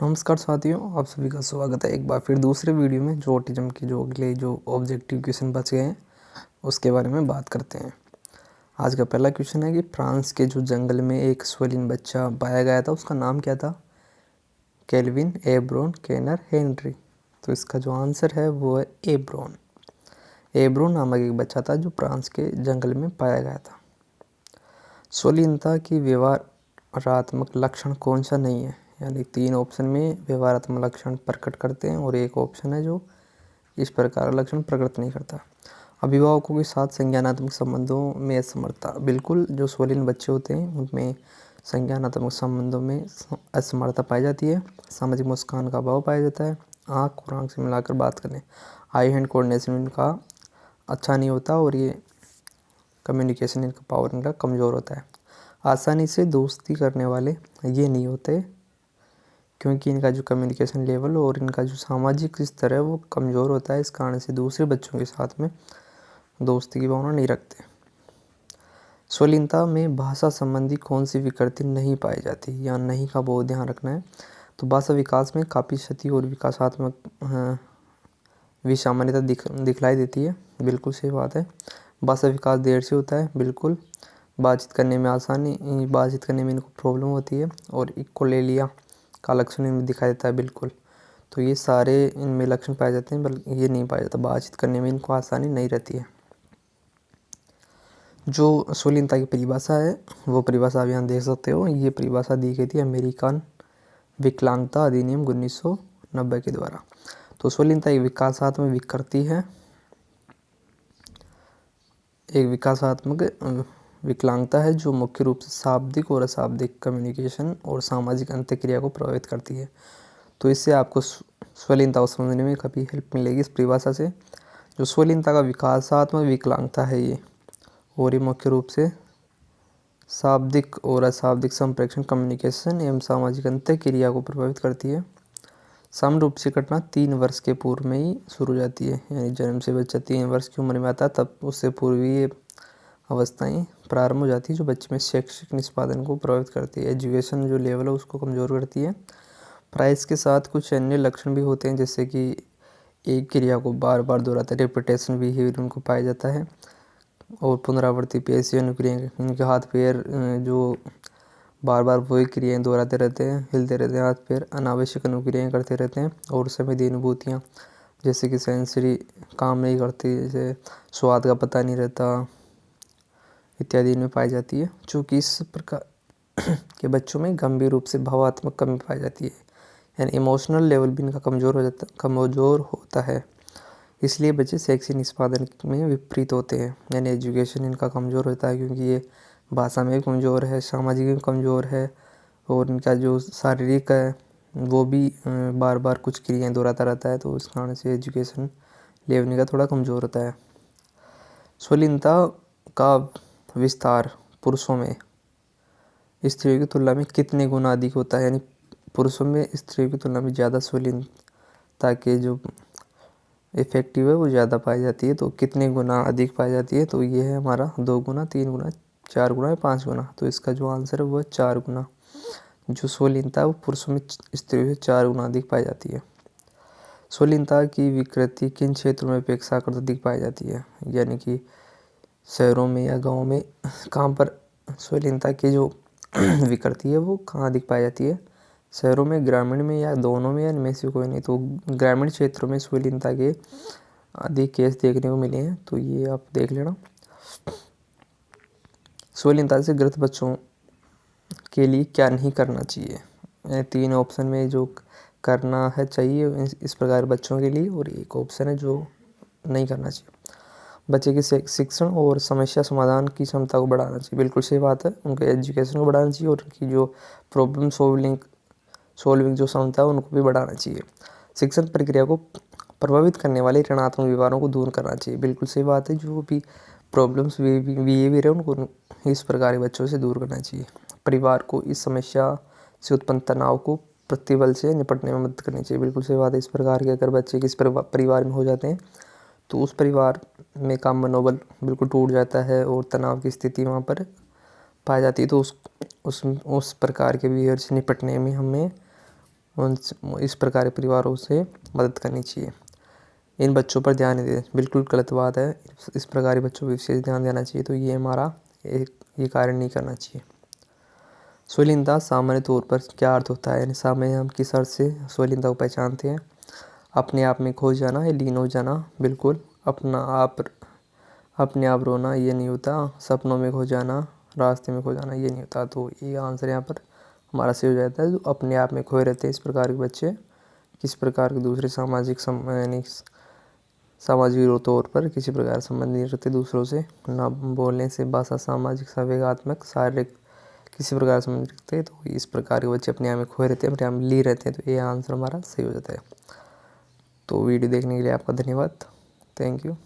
नमस्कार साथियों, आप सभी का स्वागत है एक बार फिर दूसरे वीडियो में। जो ऑटिज्म के जो अगले जो ऑब्जेक्टिव क्वेश्चन बच गए हैं उसके बारे में बात करते हैं। आज का पहला क्वेश्चन है कि फ्रांस के जो जंगल में एक स्वेलिन बच्चा पाया गया था, उसका नाम क्या था? Kelvin, Ebron, Kenner, Henry. तो इसका जो आंसर है वो है एब्रोन। एब्रोन नामक एक बच्चा था जो फ्रांस के जंगल में पाया गया था। स्वलीनता की व्यवहारात्मक लक्षण कौन सा नहीं है? यानी 3 ऑप्शन में व्यवहारात्मक लक्षण प्रकट करते हैं और एक ऑप्शन है जो इस प्रकार लक्षण प्रकट नहीं करता। अभिभावकों के साथ संज्ञानात्मक संबंधों में असमर्थता। बिल्कुल, जो स्वलीन बच्चे होते हैं उनमें संज्ञानात्मक संबंधों में असमर्थता पाई जाती है। सामाजिक मुस्कान का अभाव पाया जाता है। आँख और आँख से मिलाकर बात करने, आई हैंड कोऑर्डिनेशन इनका अच्छा नहीं होता और ये कम्युनिकेशन इनका पावर इनका कमज़ोर होता है। आसानी से दोस्ती करने वाले ये नहीं होते क्योंकि इनका जो कम्युनिकेशन लेवल और इनका जो सामाजिक स्तर है वो कमज़ोर होता है। इस कारण से दूसरे बच्चों के साथ में दोस्ती की भावना नहीं रखते। स्वलीनता में भाषा संबंधी कौन सी विकृति नहीं पाई जाती या नहीं का बहुत ध्यान रखना है। तो भाषा विकास में काफ़ी क्षति और विकासात्मक विसामान्यता दिखलाई देती है। बिल्कुल सही बात है। भाषा विकास देर से होता है। बिल्कुल। बातचीत करने में इनको प्रॉब्लम होती है और इक्कोलेलिया का लक्षण इनमें दिखाई देता है। बिल्कुल। तो ये सारे इनमें लक्षण पाए जाते हैं, बल्कि ये नहीं पाया जाता। बातचीत करने में इनको आसानी नहीं रहती है। जो स्वलीनता की परिभाषा है वो परिभाषा आप यहाँ देख सकते हो। ये परिभाषा दी गई थी अमेरिकन विकलांगता अधिनियम 1990 के द्वारा। तो स्वलीनता एक विकासात्मक विकृति है, एक विकासात्मक विकलांगता है जो मुख्य रूप से शाब्दिक और अशाब्दिक कम्युनिकेशन और सामाजिक अंतःक्रिया को प्रभावित करती है। तो इससे आपको स्वलीनता को समझने में काफ़ी हेल्प मिलेगी इस परिभाषा से। जो स्वलीनता का विकासात्मक विकलांगता है ये, और ये मुख्य रूप से शाब्दिक और अशाब्दिक संप्रेषण, कम्युनिकेशन एवं सामाजिक अंतःक्रिया को प्रभावित करती है। सामान्य रूप से घटना 3 वर्ष के पूर्व में ही शुरू हो जाती है। यानी जन्म से बच्चा 3 वर्ष की उम्र में आता है तब उससे पूर्व ही ये अवस्थाएं प्रारंभ हो जाती है जो बच्चे में शैक्षिक निष्पादन को प्रभावित करती है। एजुकेशन जो लेवल है उसको कमज़ोर करती है। प्राय इसके साथ कुछ अन्य लक्षण भी होते हैं, जैसे कि एक क्रिया को बार बार दोहराते, रेपिटेशन बिहेवियर उनको पाया जाता है और पुनरावृत्ति पेशीय अनुक्रिया, इनके हाथ पैर जो बार बार वही क्रियाएँ दोहराते रहते हैं, हिलते रहते हैं हाथ पैर, अनावश्यक अनुक्रियाएँ करते रहते हैं और संवेदी अनुभूतियाँ जैसे कि सेंसरी काम नहीं करती, जैसे स्वाद का पता नहीं रहता इत्यादि इनमें पाई जाती है। चूँकि इस प्रकार के बच्चों में गंभीर रूप से भावात्मक कमी पाई जाती है, यानी इमोशनल लेवल भी इनका कमज़ोर होता है। इसलिए बच्चे शैक्षिक निष्पादन में विपरीत होते हैं। यानी एजुकेशन इनका कमज़ोर होता है क्योंकि ये भाषा में भी कमज़ोर है, सामाजिक में कमज़ोर है और इनका जो शारीरिक है वो भी बार बार कुछ क्रियाएँ दोहराता रहता है। तो उस कारण से एजुकेशन लेवल इनका थोड़ा कमज़ोर होता है। स्वलीनता का विस्तार पुरुषों में स्त्रियों की तुलना में कितने गुना अधिक होता है? यानी पुरुषों में स्त्रियों की तुलना में ज़्यादा स्वलीनता के जो इफेक्टिव है वो ज़्यादा पाई जाती है। तो कितने गुना अधिक पाई जाती है? तो ये है हमारा 2 गुना, 3 गुना, 4 गुना या 5 गुना। तो इसका जो आंसर है वो है 4 गुना। जो स्वलीनता है वो पुरुषों में स्त्रियों से 4 गुना अधिक पाई जाती है। स्वलीनता की विकृति किन क्षेत्रों में अपेक्षाकृत अधिक पाई जाती है? यानी कि शहरों में या गाँव में कहाँ पर स्वलीनता की जो विकृति है वो कहाँ अधिक पाई जाती है? शहरों में, ग्रामीण में या दोनों में, या इनमें से कोई नहीं? तो ग्रामीण क्षेत्रों में स्वलीनता के अधिक केस देखने को मिले हैं। तो ये आप देख लेना। स्वलीनता से ग्रस्त बच्चों के लिए क्या नहीं करना चाहिए? 3 ऑप्शन में जो करना है चाहिए इस प्रकार बच्चों के लिए, और एक ऑप्शन है जो नहीं करना चाहिए। बच्चे की शिक्षण और समस्या समाधान की क्षमता को बढ़ाना चाहिए। बिल्कुल सही बात है। उनके एजुकेशन को बढ़ाना चाहिए और उनकी जो प्रॉब्लम सॉल्विंग जो क्षमता है उनको भी बढ़ाना चाहिए। शिक्षण प्रक्रिया को प्रभावित करने वाले ऋणात्मक व्यवहारों को दूर करना चाहिए। बिल्कुल सही बात है। जो भी प्रॉब्लम्स बिहेवियर है उनको इस प्रकार के बच्चों से दूर करना चाहिए। परिवार को इस समस्या से उत्पन्न तनाव को प्रतिबल से निपटने में मदद करनी चाहिए। बिल्कुल सही बात है। इस प्रकार के अगर बच्चे किस परिवार में हो जाते हैं तो उस परिवार में का मनोबल बिल्कुल टूट जाता है और तनाव की स्थिति वहाँ पर पाई जाती है। तो उस प्रकार के बिहेवियर से निपटने में हमें उन इस प्रकार के परिवारों से मदद करनी चाहिए। इन बच्चों पर ध्यान नहीं दें, बिल्कुल गलत बात है। इस प्रकार के बच्चों पर विशेष ध्यान देना चाहिए। तो ये हमारा ये कार्य नहीं करना चाहिए। स्वलीनता सामान्य तौर पर क्या अर्थ होता है, यानी सामान्य हम किस अर्थ से स्वलीनता को पहचानते हैं? अपने आप में खो जाना या लीन हो जाना, बिल्कुल। अपने आप रोना ये नहीं होता। सपनों में खो जाना, रास्ते में खो जाना ये नहीं होता। तो ये आंसर यहाँ पर हमारा सही हो जाता है। जो अपने आप में खोए रहते हैं इस प्रकार के बच्चे, किस प्रकार के दूसरे यानी सामाजिक तौर पर किसी प्रकार संबंध नहीं रखते दूसरों से, ना बोलने से, भाषा, सामाजिक, संवेगात्मक, शारीरिक किसी प्रकार संबंध नहीं रखते। तो इस प्रकार के बच्चे अपने आप में खोए रहते हैं, अपने आप में ली रहते हैं। तो ये आंसर हमारा सही हो जाता है। तो वीडियो देखने के लिए आपका धन्यवाद। Thank you.